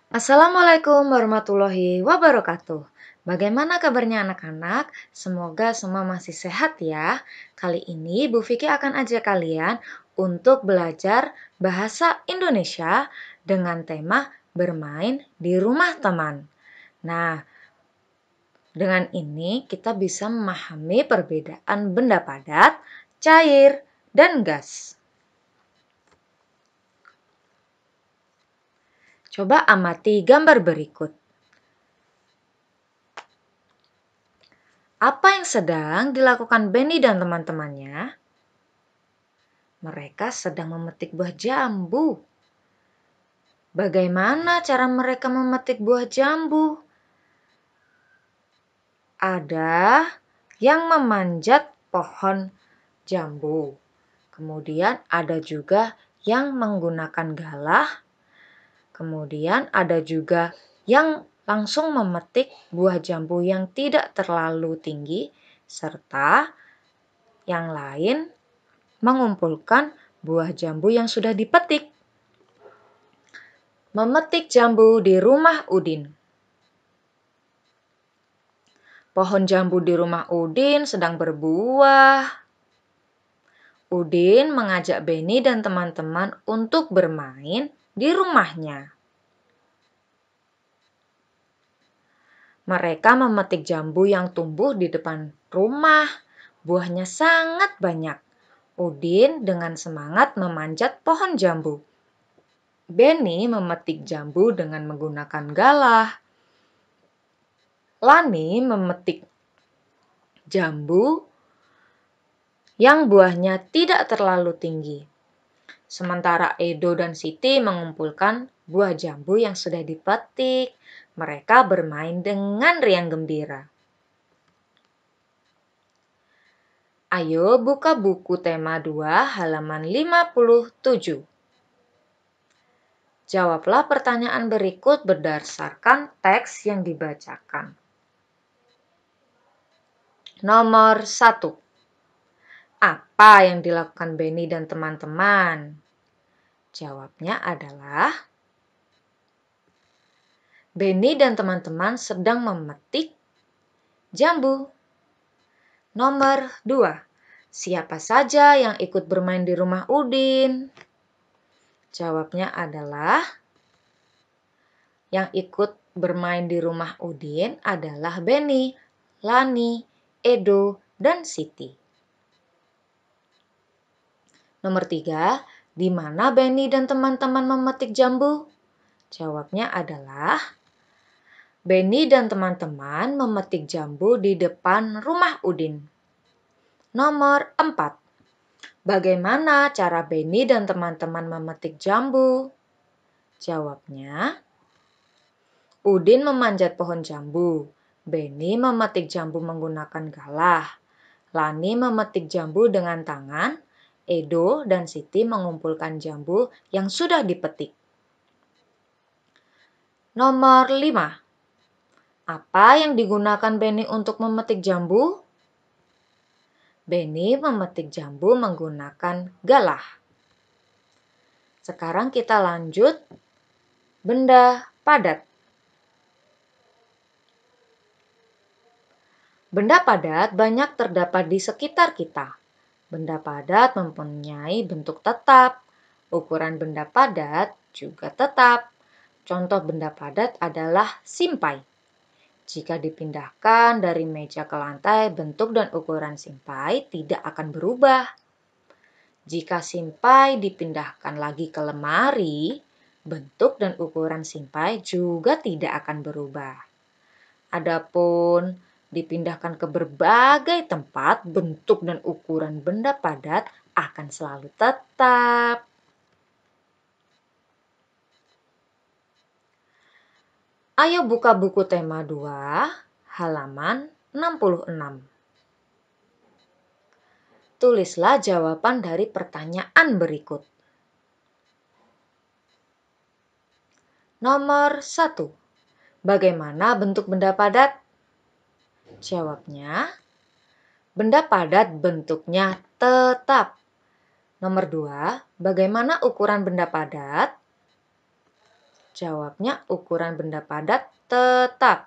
Assalamualaikum warahmatullahi wabarakatuh. Bagaimana kabarnya anak-anak? Semoga semua masih sehat ya. Kali ini Bu Vicky akan ajak kalian untuk belajar bahasa Indonesia dengan tema bermain di rumah teman. Nah, dengan ini kita bisa memahami perbedaan benda padat, cair, dan gas. Coba amati gambar berikut. Apa yang sedang dilakukan Benny dan teman-temannya? Mereka sedang memetik buah jambu. Bagaimana cara mereka memetik buah jambu? Ada yang memanjat pohon jambu. Kemudian ada juga yang menggunakan galah. Kemudian ada juga yang langsung memetik buah jambu yang tidak terlalu tinggi, serta yang lain mengumpulkan buah jambu yang sudah dipetik. Memetik jambu di rumah Udin. Pohon jambu di rumah Udin sedang berbuah. Udin mengajak Benny dan teman-teman untuk bermain di rumahnya. Mereka memetik jambu yang tumbuh di depan rumah. Buahnya sangat banyak. Udin dengan semangat memanjat pohon jambu. Benny memetik jambu dengan menggunakan galah. Lani memetik jambu yang buahnya tidak terlalu tinggi. Sementara Edo dan Siti mengumpulkan buah jambu yang sudah dipetik. Mereka bermain dengan riang gembira. Ayo buka buku tema 2 halaman 57. Jawablah pertanyaan berikut berdasarkan teks yang dibacakan. Nomor 1. Apa yang dilakukan Benny dan teman-teman? Jawabnya adalah Benny dan teman-teman sedang memetik jambu. Nomor 2. Siapa saja yang ikut bermain di rumah Udin? Jawabnya adalah yang ikut bermain di rumah Udin adalah Benny, Lani, Edo, dan Siti. Nomor 3. Di mana Benny dan teman-teman memetik jambu? Jawabnya adalah Benny dan teman-teman memetik jambu di depan rumah Udin. Nomor 4. Bagaimana cara Benny dan teman-teman memetik jambu? Jawabnya, Udin memanjat pohon jambu. Benny memetik jambu menggunakan galah. Lani memetik jambu dengan tangan. Edo dan Siti mengumpulkan jambu yang sudah dipetik. Nomor 5. Apa yang digunakan Benny untuk memetik jambu? Benny memetik jambu menggunakan galah. Sekarang kita lanjut benda padat. Benda padat banyak terdapat di sekitar kita. Benda padat mempunyai bentuk tetap. Ukuran benda padat juga tetap. Contoh benda padat adalah simpai. Jika dipindahkan dari meja ke lantai, bentuk dan ukuran simpai tidak akan berubah. Jika simpai dipindahkan lagi ke lemari, bentuk dan ukuran simpai juga tidak akan berubah. Adapun dipindahkan ke berbagai tempat, bentuk dan ukuran benda padat akan selalu tetap. Ayo buka buku tema 2, halaman 66. Tulislah jawaban dari pertanyaan berikut. Nomor 1. Bagaimana bentuk benda padat? Jawabnya, benda padat bentuknya tetap. Nomor 2. Bagaimana ukuran benda padat? Jawabnya ukuran benda padat tetap.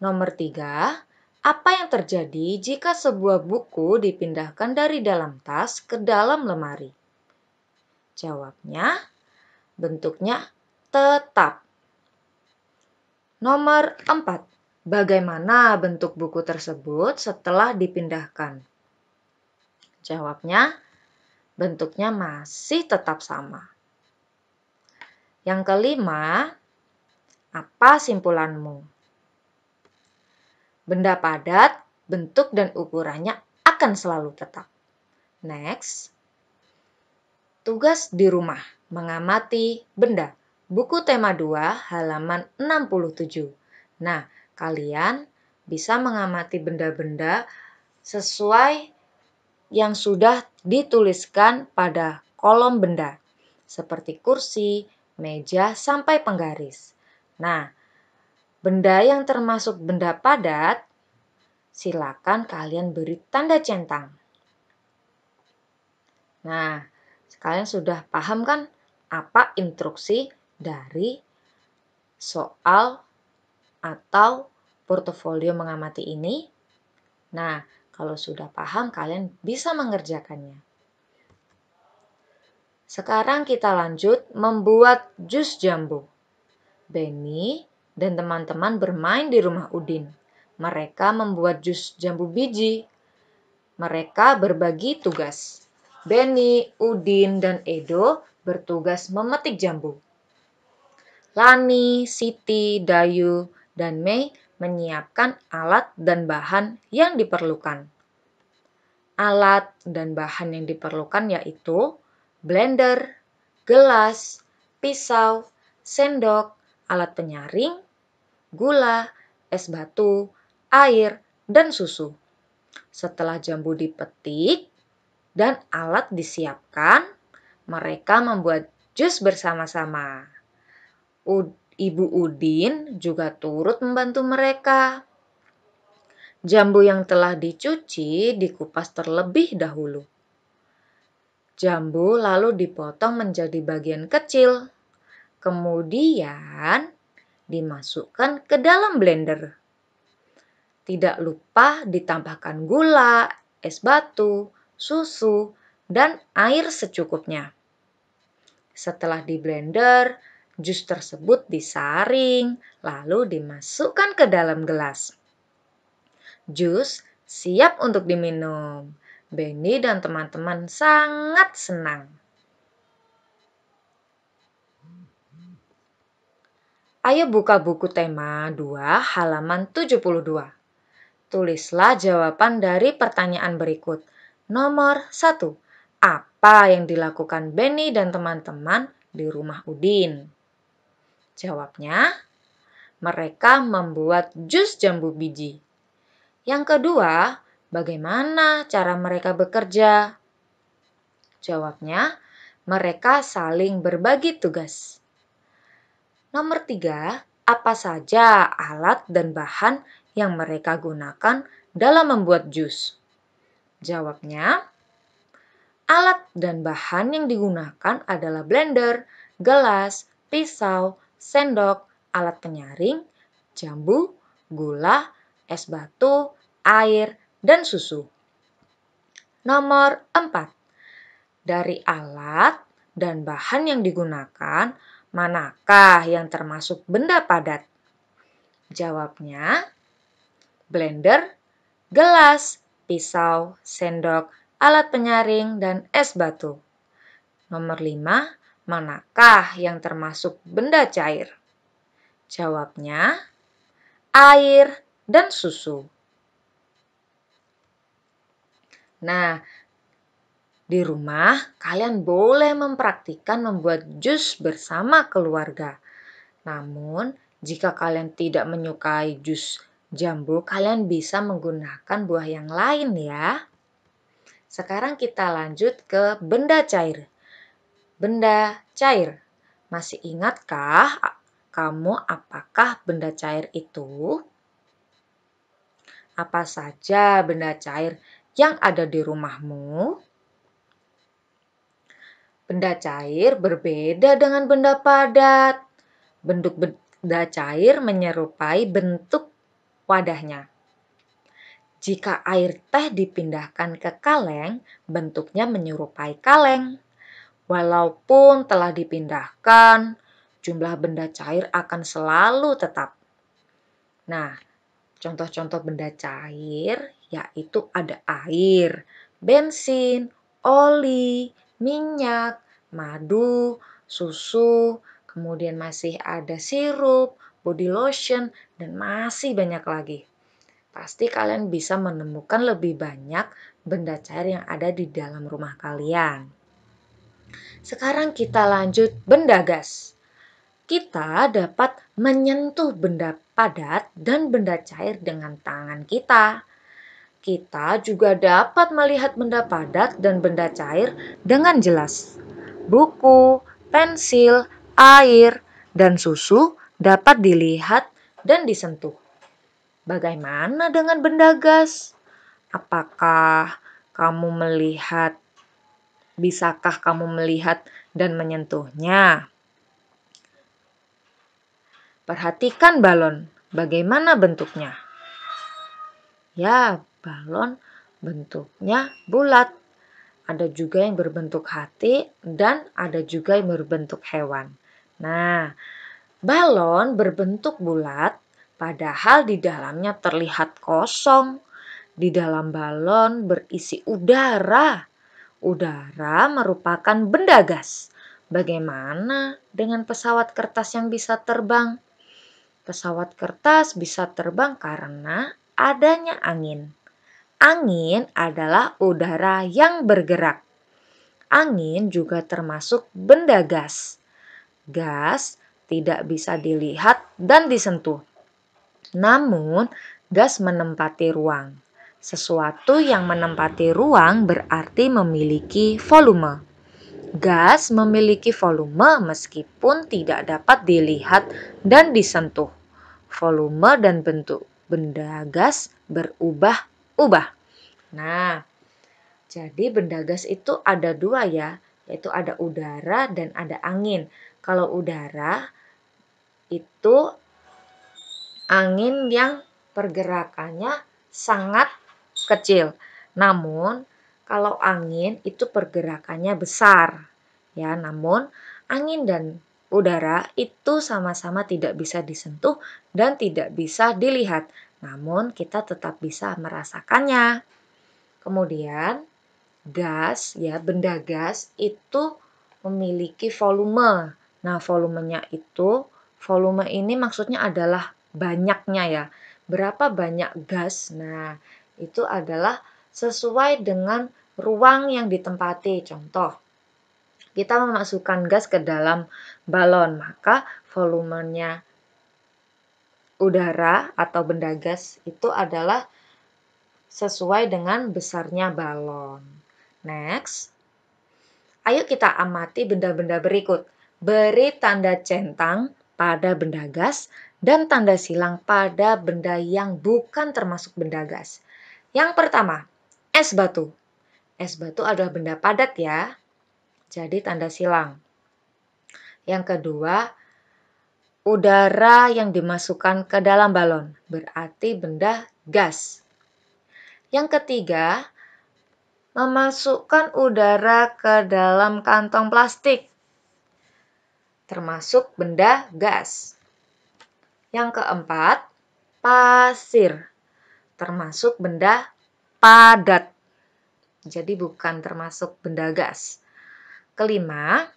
Nomor 3, apa yang terjadi jika sebuah buku dipindahkan dari dalam tas ke dalam lemari? Jawabnya, bentuknya tetap. Nomor 4, bagaimana bentuk buku tersebut setelah dipindahkan? Jawabnya, bentuknya masih tetap sama. Yang kelima, apa simpulanmu? Benda padat, bentuk dan ukurannya akan selalu tetap. Next. Tugas di rumah, mengamati benda. Buku tema 2, halaman 67. Nah, kalian bisa mengamati benda-benda sesuai yang sudah dituliskan pada kolom benda, seperti kursi, meja, sampai penggaris. Nah, benda yang termasuk benda padat, silakan kalian beri tanda centang. Nah, kalian sudah paham kan apa instruksi dari soal atau portofolio mengamati ini? Nah, kalau sudah paham, kalian bisa mengerjakannya. Sekarang kita lanjut membuat jus jambu. Benny dan teman-teman bermain di rumah Udin. Mereka membuat jus jambu biji. Mereka berbagi tugas. Benny, Udin, dan Edo bertugas memetik jambu. Lani, Siti, Dayu, dan Mei menyiapkan alat dan bahan yang diperlukan. Alat dan bahan yang diperlukan yaitu blender, gelas, pisau, sendok, alat penyaring, gula, es batu, air, dan susu. Setelah jambu dipetik dan alat disiapkan, mereka membuat jus bersama-sama. Ibu Udin juga turut membantu mereka. Jambu yang telah dicuci dikupas terlebih dahulu. Jambu lalu dipotong menjadi bagian kecil. Kemudian dimasukkan ke dalam blender. Tidak lupa ditambahkan gula, es batu, susu, dan air secukupnya. Setelah di blender, jus tersebut disaring, lalu dimasukkan ke dalam gelas. Jus siap untuk diminum. Benny dan teman-teman sangat senang. Ayo buka buku tema 2 halaman 72. Tulislah jawaban dari pertanyaan berikut. Nomor 1. Apa yang dilakukan Benny dan teman-teman di rumah Udin? Jawabnya, mereka membuat jus jambu biji. Yang kedua, bagaimana cara mereka bekerja? Jawabnya, mereka saling berbagi tugas. Nomor 3, apa saja alat dan bahan yang mereka gunakan dalam membuat jus? Jawabnya, alat dan bahan yang digunakan adalah blender, gelas, pisau, sendok, alat penyaring, jambu, gula, es batu, air, dan susu. Nomor 4. Dari alat dan bahan yang digunakan, manakah yang termasuk benda padat? Jawabnya, blender, gelas, pisau, sendok, alat penyaring, dan es batu. Nomor 5. Manakah yang termasuk benda cair? Jawabnya, air dan susu. Nah, di rumah kalian boleh mempraktikkan membuat jus bersama keluarga. Namun, jika kalian tidak menyukai jus jambu, kalian bisa menggunakan buah yang lain ya. Sekarang kita lanjut ke benda cair. Benda cair. Masih ingatkah kamu apakah benda cair itu? Apa saja benda cair yang ada di rumahmu? Benda cair berbeda dengan benda padat. Bentuk benda cair menyerupai bentuk wadahnya. Jika air teh dipindahkan ke kaleng, bentuknya menyerupai kaleng. Walaupun telah dipindahkan, jumlah benda cair akan selalu tetap. Nah, contoh-contoh benda cair yaitu ada air, bensin, oli, minyak, madu, susu, kemudian masih ada sirup, body lotion, dan masih banyak lagi. Pasti kalian bisa menemukan lebih banyak benda cair yang ada di dalam rumah kalian. Sekarang kita lanjut benda gas. Kita dapat menyentuh benda padat dan benda cair dengan tangan kita. Kita juga dapat melihat benda padat dan benda cair dengan jelas. Buku, pensil, air, dan susu dapat dilihat dan disentuh. Bagaimana dengan benda gas? Apakah bisakah kamu melihat dan menyentuhnya? Perhatikan balon, bagaimana bentuknya? Ya, balon bentuknya bulat. Ada juga yang berbentuk hati dan ada juga yang berbentuk hewan. Nah, balon berbentuk bulat padahal di dalamnya terlihat kosong. Di dalam balon berisi udara. Udara merupakan benda gas. Bagaimana dengan pesawat kertas yang bisa terbang? Pesawat kertas bisa terbang karena adanya angin. Angin adalah udara yang bergerak. Angin juga termasuk benda gas. Gas tidak bisa dilihat dan disentuh. Namun, gas menempati ruang. Sesuatu yang menempati ruang berarti memiliki volume. Gas memiliki volume meskipun tidak dapat dilihat dan disentuh. Volume dan bentuk benda gas berubah-ubah. Nah, jadi benda gas itu ada dua ya, yaitu ada udara dan ada angin. Kalau udara itu angin yang pergerakannya sangat kecil. Namun, kalau angin itu pergerakannya besar. Ya, namun angin dan udara itu sama-sama tidak bisa disentuh dan tidak bisa dilihat. Namun, kita tetap bisa merasakannya. Kemudian, gas, ya, benda gas itu memiliki volume. Nah, volume ini maksudnya adalah banyaknya ya. Berapa banyak gas? Nah, itu adalah sesuai dengan ruang yang ditempati. Contoh, kita memasukkan gas ke dalam balon, maka volumenya udara atau benda gas itu adalah sesuai dengan besarnya balon. Next, ayo kita amati benda-benda berikut. Beri tanda centang pada benda gas dan tanda silang pada benda yang bukan termasuk benda gas. Yang pertama, es batu. Es batu adalah benda padat ya, jadi tanda silang. Yang kedua, udara yang dimasukkan ke dalam balon, berarti benda gas. Yang ketiga, memasukkan udara ke dalam kantong plastik, termasuk benda gas. Yang keempat, pasir, termasuk benda padat, jadi bukan termasuk benda gas. Kelima,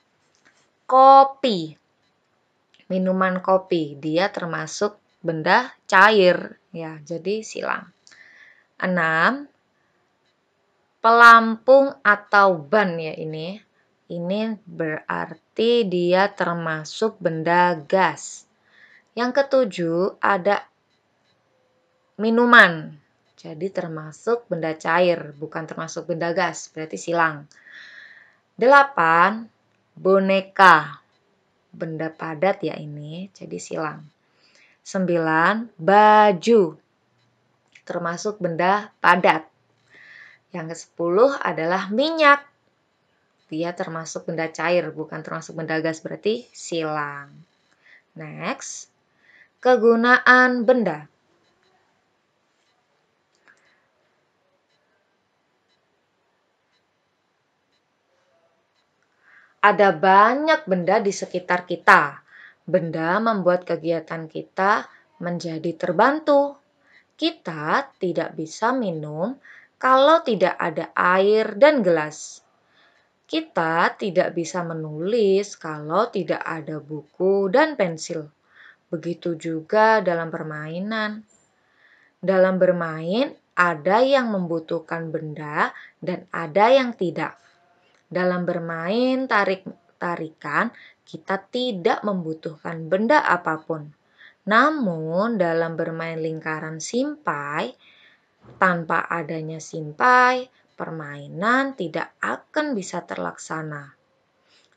kopi. Minuman kopi, dia termasuk benda cair, ya, jadi silang. 6, pelampung atau ban ya ini. Ini berarti dia termasuk benda gas. Yang ketujuh ada minuman. Jadi termasuk benda cair, bukan termasuk benda gas, berarti silang. 8, boneka. Benda padat ya ini, jadi silang. 9, baju. Termasuk benda padat. Yang ke-10 adalah minyak. Dia termasuk benda cair, bukan termasuk benda gas, berarti silang. Next, kegunaan benda. Ada banyak benda di sekitar kita. Benda membuat kegiatan kita menjadi terbantu. Kita tidak bisa minum kalau tidak ada air dan gelas. Kita tidak bisa menulis kalau tidak ada buku dan pensil. Begitu juga dalam permainan. Dalam bermain, ada yang membutuhkan benda dan ada yang tidak. Dalam bermain tarik-tarikan, kita tidak membutuhkan benda apapun. Namun, dalam bermain lingkaran simpai, tanpa adanya simpai, permainan tidak akan bisa terlaksana.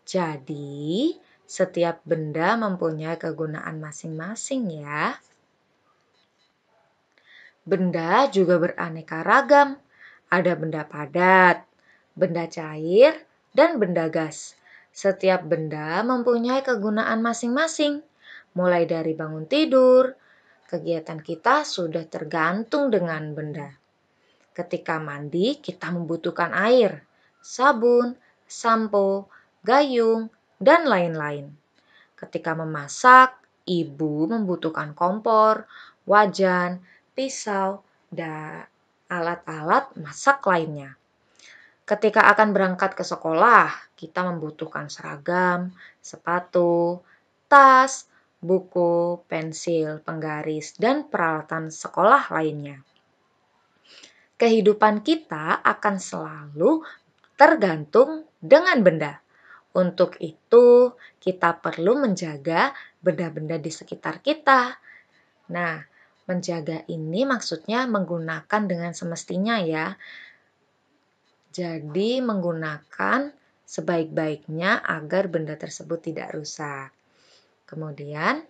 Jadi, setiap benda mempunyai kegunaan masing-masing ya. Benda juga beraneka ragam. Ada benda padat, benda cair, dan benda gas. Setiap benda mempunyai kegunaan masing-masing. Mulai dari bangun tidur, kegiatan kita sudah tergantung dengan benda. Ketika mandi, kita membutuhkan air, sabun, sampo, gayung, dan lain-lain. Ketika memasak, ibu membutuhkan kompor, wajan, pisau, dan alat-alat masak lainnya. Ketika akan berangkat ke sekolah, kita membutuhkan seragam, sepatu, tas, buku, pensil, penggaris, dan peralatan sekolah lainnya. Kehidupan kita akan selalu tergantung dengan benda. Untuk itu, kita perlu menjaga benda-benda di sekitar kita. Nah, menjaga ini maksudnya menggunakan dengan semestinya ya. Jadi, menggunakan sebaik-baiknya agar benda tersebut tidak rusak. Kemudian,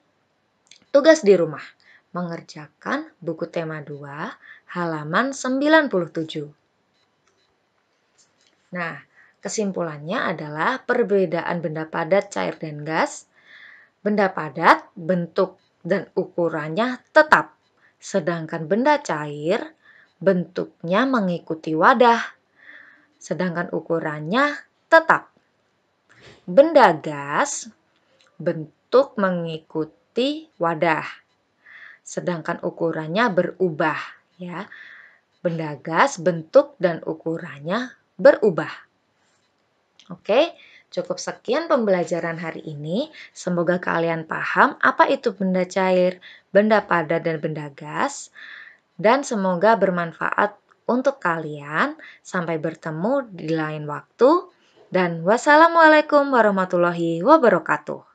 tugas di rumah. Mengerjakan buku tema 2, halaman 97. Nah, kesimpulannya adalah perbedaan benda padat, cair, dan gas. Benda padat, bentuk dan ukurannya tetap. Sedangkan benda cair, bentuknya mengikuti wadah. Sedangkan ukurannya tetap. Benda gas, bentuk mengikuti wadah. Sedangkan ukurannya berubah. Ya. Benda gas, bentuk dan ukurannya berubah. Oke, cukup sekian pembelajaran hari ini. Semoga kalian paham apa itu benda cair, benda padat, dan benda gas. Dan semoga bermanfaat untuk kalian. Sampai bertemu di lain waktu. Dan wassalamualaikum warahmatullahi wabarakatuh.